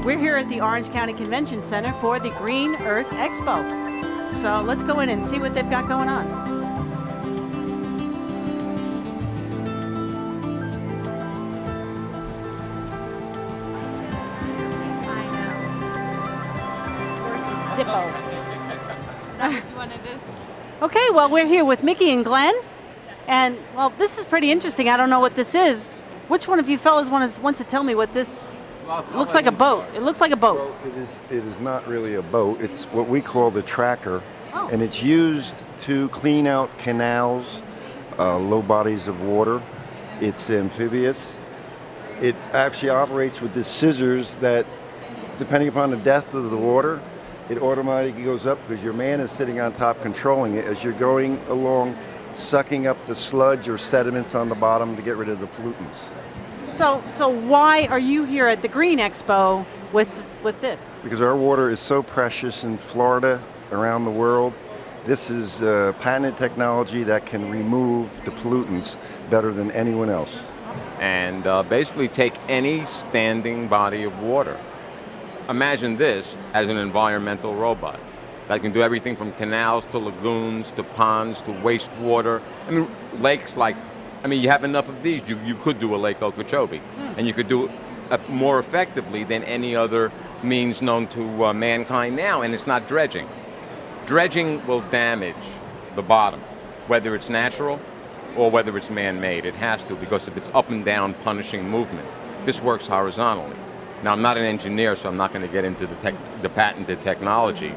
We're here at the Orange County Convention Center for the Green Earth Expo. So let's go in and see what they've got going on. Zippo. What you want to do? Okay, well, we're here with Mickey and Glenn. And, well, this is pretty interesting. I don't know what this is. Which one of you fellas wants to tell me what this looks like? A boat. It looks like a boat. Well, it is not really a boat. It's what we call the tracker. Oh. And it's used to clean out canals, low bodies of water. It's amphibious. It actually operates with these scissors that, depending upon the depth of the water, it automatically goes up because your man is sitting on top controlling it as you're going along, sucking up the sludge or sediments on the bottom to get rid of the pollutants. So why are you here at the Green Expo with this? Because our water is so precious in Florida, around the world. This is patented technology that can remove the pollutants better than anyone else. And basically take any standing body of water. Imagine this as an environmental robot that can do everything from canals to lagoons to ponds to wastewater. I mean, lakes you have enough of these. You could do a Lake Okeechobee, and you could do it more effectively than any other means known to mankind now, and it's not dredging. Dredging will damage the bottom, whether it's natural or whether it's man-made. It has to, because if it's up and down punishing movement. This works horizontally. Now, I'm not an engineer, so I'm not going to get into the patented technology.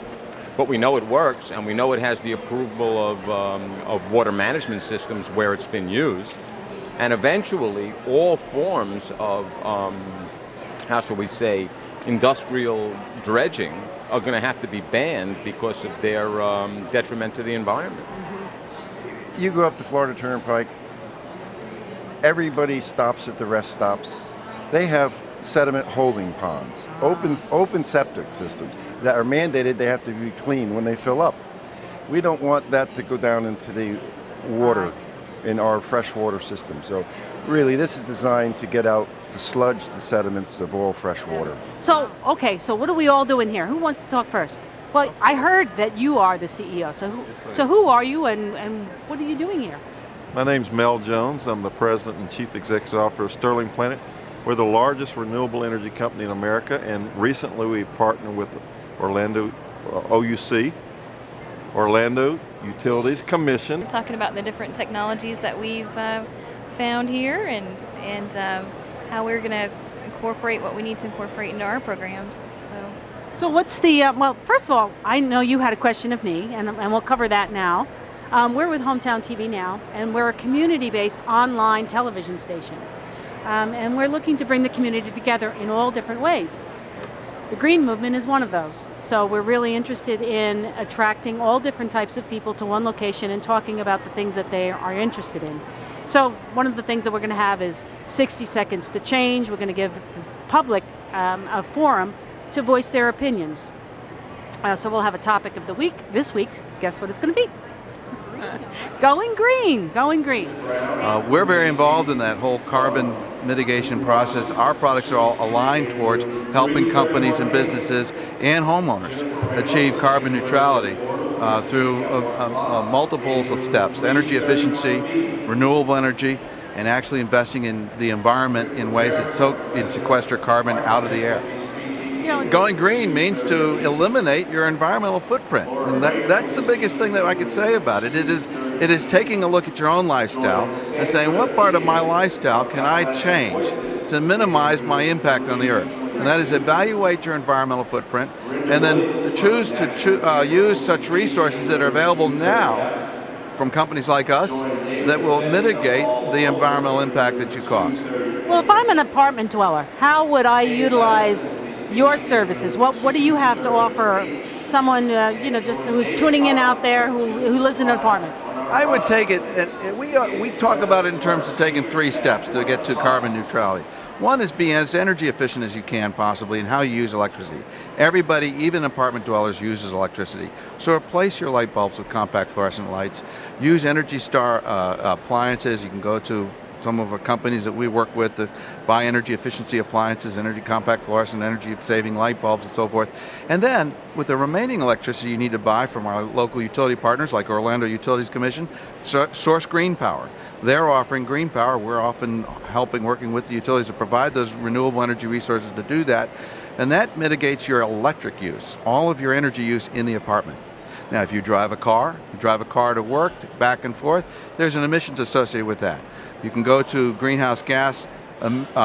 But we know it works, and we know it has the approval of water management systems where it's been used. And eventually, all forms of, how shall we say, industrial dredging are going to have to be banned because of their detriment to the environment. You go up the Florida Turnpike, everybody stops at the rest stops. They have sediment holding ponds, open septic systems that are mandated. They have to be clean when they fill up. We don't want that to go down into the water in our freshwater system. So really, this is designed to get out the sludge, the sediments of all fresh water. So what are we all doing here? Who wants to talk first? Well, I heard that you are the CEO. So who are you and what are you doing here? My name's Mel Jones. I'm the President and Chief Executive Officer of Sterling Planet. We're the largest renewable energy company in America, and recently we partnered with Orlando OUC, Orlando Utilities Commission. Talking about the different technologies that we've found here and how we're going to incorporate what we need to incorporate into our programs. So what's the, well, first of all, I know you had a question of me, and we'll cover that now. We're with Hometown TV now, and we're a community-based online television station. And we're looking to bring the community together in all different ways. The green movement is one of those. So we're really interested in attracting all different types of people to one location and talking about the things that they are interested in. So one of the things that we're going to have is 60 seconds to change. We're going to give the public a forum to voice their opinions. So we'll have a topic of the week. This week, guess what it's going to be? Going green, going green. We're very involved in that whole carbon mitigation process. Our products are all aligned towards helping companies and businesses and homeowners achieve carbon neutrality through multiples of steps: energy efficiency, renewable energy, and actually investing in the environment in ways that sequester carbon out of the air. Going green means to eliminate your environmental footprint, and that's the biggest thing that I could say about it. It is taking a look at your own lifestyle and saying, what part of my lifestyle can I change to minimize my impact on the earth? And that is evaluate your environmental footprint and then choose to use such resources that are available now from companies like us that will mitigate the environmental impact that you cause. Well, if I'm an apartment dweller, how would I utilize your services? What do you have to offer someone just who's tuning in out there who lives in an apartment? I would take it, and we talk about it in terms of taking 3 steps to get to carbon neutrality. One is being as energy efficient as you can possibly in how you use electricity. Everybody, even apartment dwellers, uses electricity. So replace your light bulbs with compact fluorescent lights. Use Energy Star appliances. You can go to some of our companies that we work with that buy energy efficiency appliances, energy compact fluorescent, energy saving light bulbs and so forth. And then with the remaining electricity you need to buy from our local utility partners like Orlando Utilities Commission, source green power. They're offering green power. We're often working with the utilities to provide those renewable energy resources to do that. And that mitigates your electric use, all of your energy use in the apartment. Now, if you drive a car to work, back and forth, there's an emissions associated with that. You can go to greenhouse gas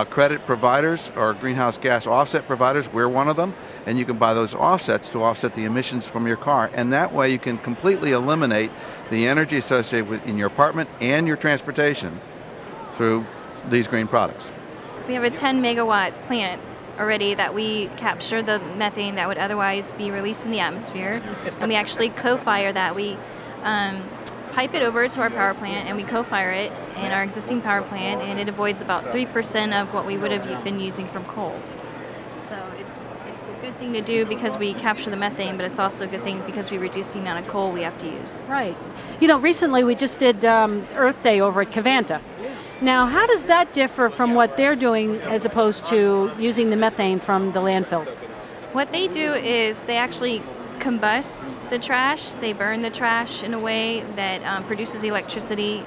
credit providers or greenhouse gas offset providers. We're one of them, and you can buy those offsets to offset the emissions from your car. And that way you can completely eliminate the energy associated with in your apartment and your transportation through these green products. We have a 10 megawatt plant already that we capture the methane that would otherwise be released in the atmosphere, and we actually co-fire that. We pipe it over to our power plant and we co-fire it in our existing power plant, and it avoids about 3% of what we would have been using from coal. So it's a good thing to do because we capture the methane, but it's also a good thing because we reduce the amount of coal we have to use. Right. You know, recently we just did Earth Day over at Cavanta. Now, how does that differ from what they're doing as opposed to using the methane from the landfills? What they do is they actually combust the trash. They burn the trash in a way that produces electricity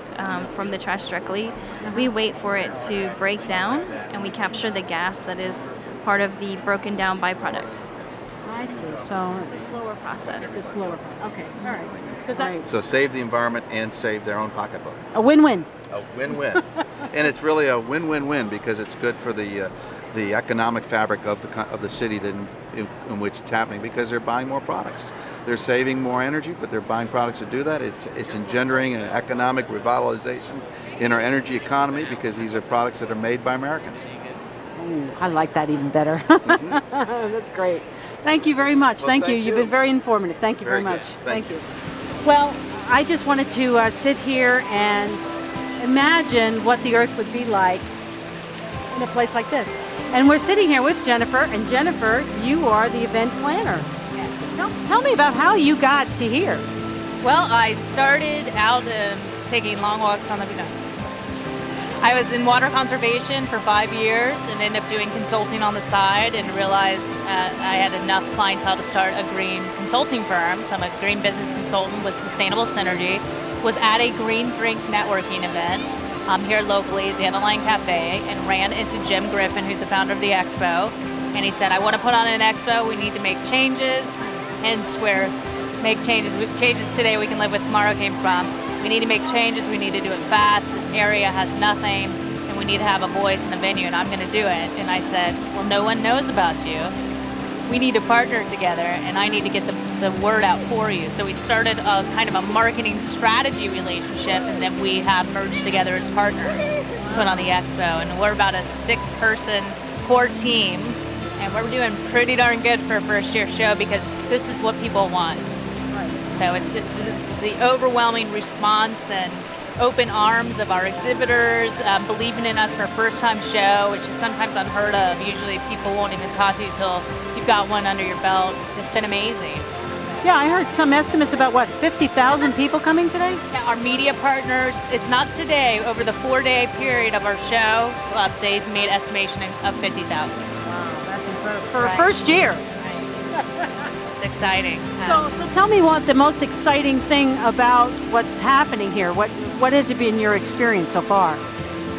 from the trash directly. We wait for it to break down, and we capture the gas that is part of the broken down byproduct. I see. So It's a slower process. it's slower. Okay. All right. Does that So save the environment and save their own pocketbook. a win-win? A win-win. And it's really a win-win-win because it's good for the economic fabric of the city in which it's happening, because they're buying more products. They're saving more energy, but they're buying products to do that. It's engendering an economic revitalization in our energy economy because these are products that are made by Americans. Ooh, I like that even better. That's great. Thank you very much. Well, thank you. thank You've you. been very informative. Thank you very Very much. good. Thank you. Well, I just wanted to sit here and imagine what the Earth would be like in a place like this. And we're sitting here with Jennifer, and Jennifer, you are the event planner. Yes. Tell me about how you got to here. Well, I started out taking long walks on the beach. I was in water conservation for 5 years and ended up doing consulting on the side, and realized I had enough clientele to start a green consulting firm. So I'm a green business consultant with Sustainable Synergy. Was at a green drink networking event here locally at Dandelion Cafe, and ran into Jim Griffin, who's the founder of the expo. And he said, I want to put on an expo, we need to make changes. Hence where make changes today we can live with tomorrow came from. We need to make changes, we need to do it fast. This area has nothing, and we need to have a voice in the venue, and I'm going to do it. And I said, well, no one knows about you. We need to partner together, and I need to get the word out for you. So we started a kind of a marketing strategy relationship, and then we have merged together as partners, put on the expo. And we're about a 6-person core team, and we're doing pretty darn good for a first-year show because this is what people want. So it's the overwhelming response and open arms of our exhibitors, believing in us for a first-time show, which is sometimes unheard of. Usually people won't even talk to you till you've got one under your belt. It's been amazing. Yeah, I heard some estimates about, 50,000 people coming today? Yeah, our media partners, it's not today, over the 4-day period of our show, they've made estimation of 50,000. Wow, that's incredible. For Right. a first year. It's exciting. So tell me what the most exciting thing about what's happening here. What has it been your experience so far?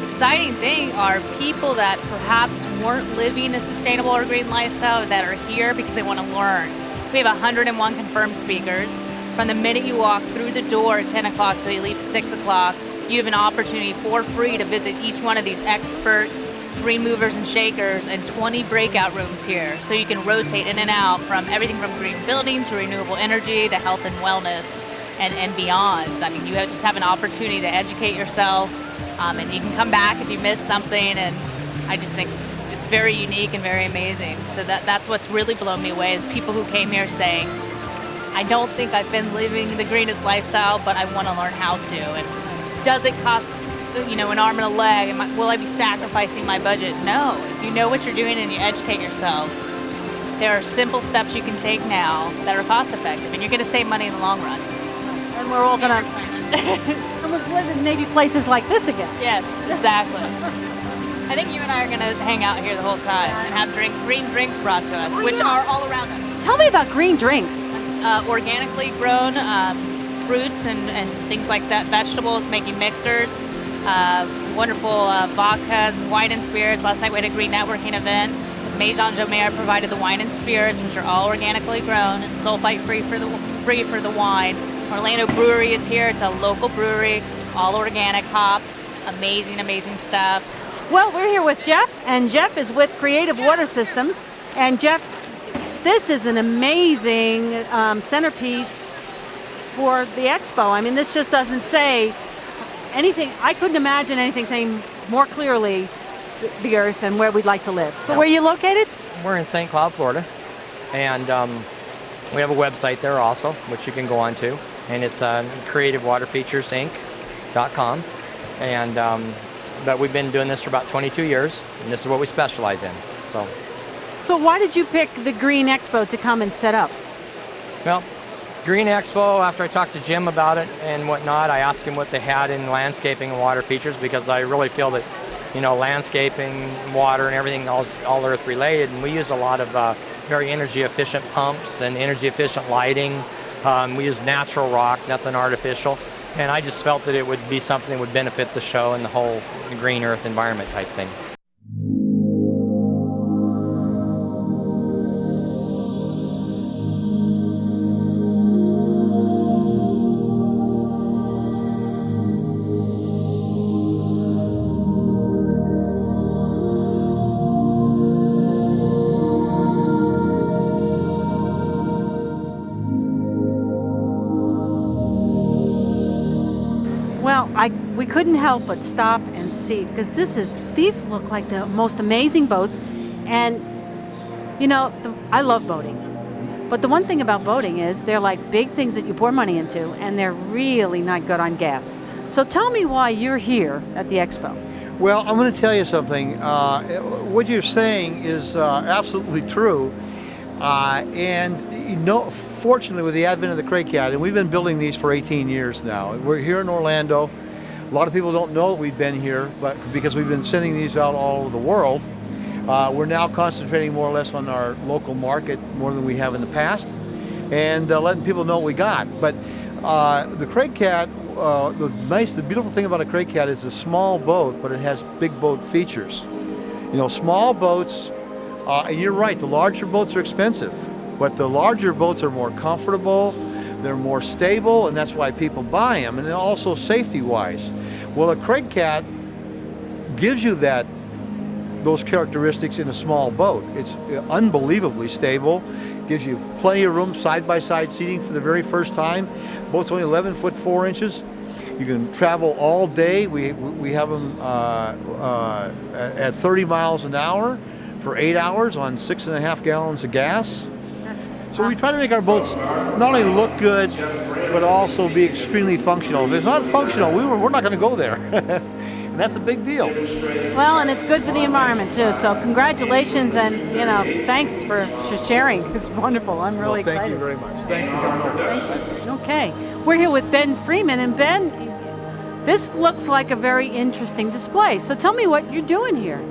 Exciting thing are people that perhaps weren't living a sustainable or green lifestyle that are here because they want to learn. We have 101 confirmed speakers. From the minute you walk through the door at 10 o'clock so you leave at 6 o'clock, you have an opportunity for free to visit each one of these expert green movers and shakers, and 20 breakout rooms here. So you can rotate in and out from everything from green building to renewable energy to health and wellness and beyond. I mean, you just have an opportunity to educate yourself, and you can come back if you missed something, and I just think it's very unique and very amazing. So that's what's really blown me away is people who came here saying, I don't think I've been living the greenest lifestyle, but I want to learn how to. And does it cost an arm and a leg? Will I be sacrificing my budget? No. If you know what you're doing and you educate yourself, there are simple steps you can take now that are cost effective, and you're going to save money in the long run. And we're all going to And we'll live in maybe places like this again. Yes, exactly. I think you and I are going to hang out here the whole time and have green drinks brought to us, which are all around us. Tell me about green drinks. Organically grown fruits and things like that, vegetables, making mixers, wonderful vodkas, wine and spirits. Last night we had a green networking event. Maison Jomère provided the wine and spirits, which are all organically grown and sulfite free for the wine. Orlando Brewery is here. It's a local brewery, all organic hops, amazing, amazing stuff. Well, we're here with Jeff, and Jeff is with Creative Water Systems. And Jeff, this is an amazing centerpiece for the expo. I mean, this just doesn't say anything. I couldn't imagine anything saying more clearly the earth and where we'd like to live. So where are you located? We're in St. Cloud, Florida, and we have a website there also, which you can go on to, and it's creativewaterfeaturesinc.com. And but we've been doing this for about 22 years, and this is what we specialize in. So why did you pick the Green Expo to come and set up? Well, Green Expo, after I talked to Jim about it and whatnot, I asked him what they had in landscaping and water features, because I really feel that, you know, landscaping, water, and everything all earth related, and we use a lot of very energy efficient pumps and energy efficient lighting. We use natural rock, nothing artificial, and I just felt that it would be something that would benefit the show and the whole green earth environment type thing. Well, we couldn't help but stop and see, because these look like the most amazing boats. And you know, I love boating, but the one thing about boating is they're like big things that you pour money into, and they're really not good on gas. So tell me why you're here at the expo. Well, I'm going to tell you something. What you're saying is absolutely true. And you know, fortunately, with the advent of the Cray Cat, and we've been building these for 18 years now. We're here in Orlando. A lot of people don't know that we've been here, but because we've been sending these out all over the world, we're now concentrating more or less on our local market more than we have in the past, and letting people know what we got. But the Cray Cat, the beautiful thing about a Cray Cat is a small boat, but it has big boat features. You know, small boats. And you're right, the larger boats are expensive, but the larger boats are more comfortable, they're more stable, and that's why people buy them, and also safety-wise. Well, a Cray Cat gives you those characteristics in a small boat. It's unbelievably stable, gives you plenty of room, side-by-side seating for the very firrt time. Boat's only 11 foot 4 inches. You can travel all day. We have them at 30 miles an hour. For 8 hours on 6.5 gallons of gas. So we try to make our boats not only look good, but also be extremely functional. If it's not functional, we're not going to go there. And that's a big deal. Well, and it's good for the environment too. So congratulations, and you know, thanks for sharing. It's wonderful. I'm really excited. Thank you very much. Thank you for coming over. Thank you. Okay, we're here with Ben Freeman, and Ben, this looks like a very interesting display. So tell me what you're doing here.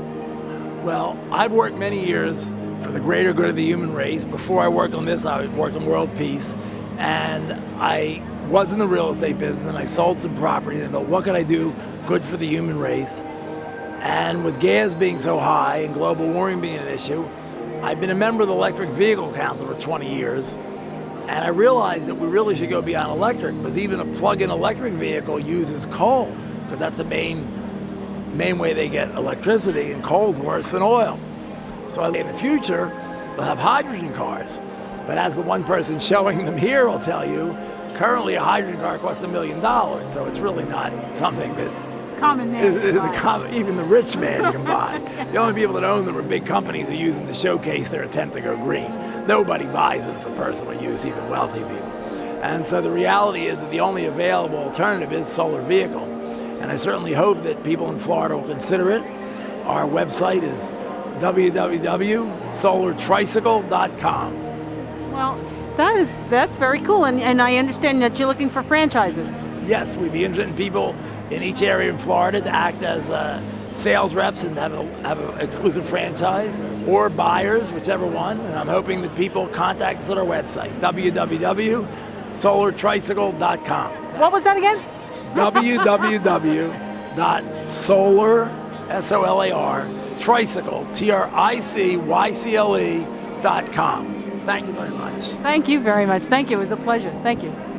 Well, I've worked many years for the greater good of the human race. Before I worked on this, I worked on world peace, and I was in the real estate business, and I sold some property, and I thought, what could I do good for the human race? And with gas being so high and global warming being an issue, I've been a member of the Electric Vehicle Council for 20 years, and I realized that we really should go beyond electric, because even a plug-in electric vehicle uses coal, because that's the main way they get electricity, and coal's worse than oil. So in the future, they'll have hydrogen cars. But as the one person showing them here will tell you, currently a hydrogen car costs $1 million. So it's really not something that Common man. even the rich man can buy. The only people that own them are big companies that are using to showcase their attempt to go green. Nobody buys them for personal use, even wealthy people. And so the reality is that the only available alternative is solar vehicle. And I certainly hope that people in Florida will consider it. Our website is www.solartricycle.com. Well, that's very cool, and I understand that you're looking for franchises. yes, we'd be interested in people in each area in Florida to act as sales reps and have an exclusive franchise, or buyers, whichever one. And I'm hoping that people contact us on our website, www.solartricycle.com. What was that again? www.solar, S-O-L-A-R, tricycle, Tricycle.com. Thank you very much. Thank you very much. Thank you. It was a pleasure. Thank you.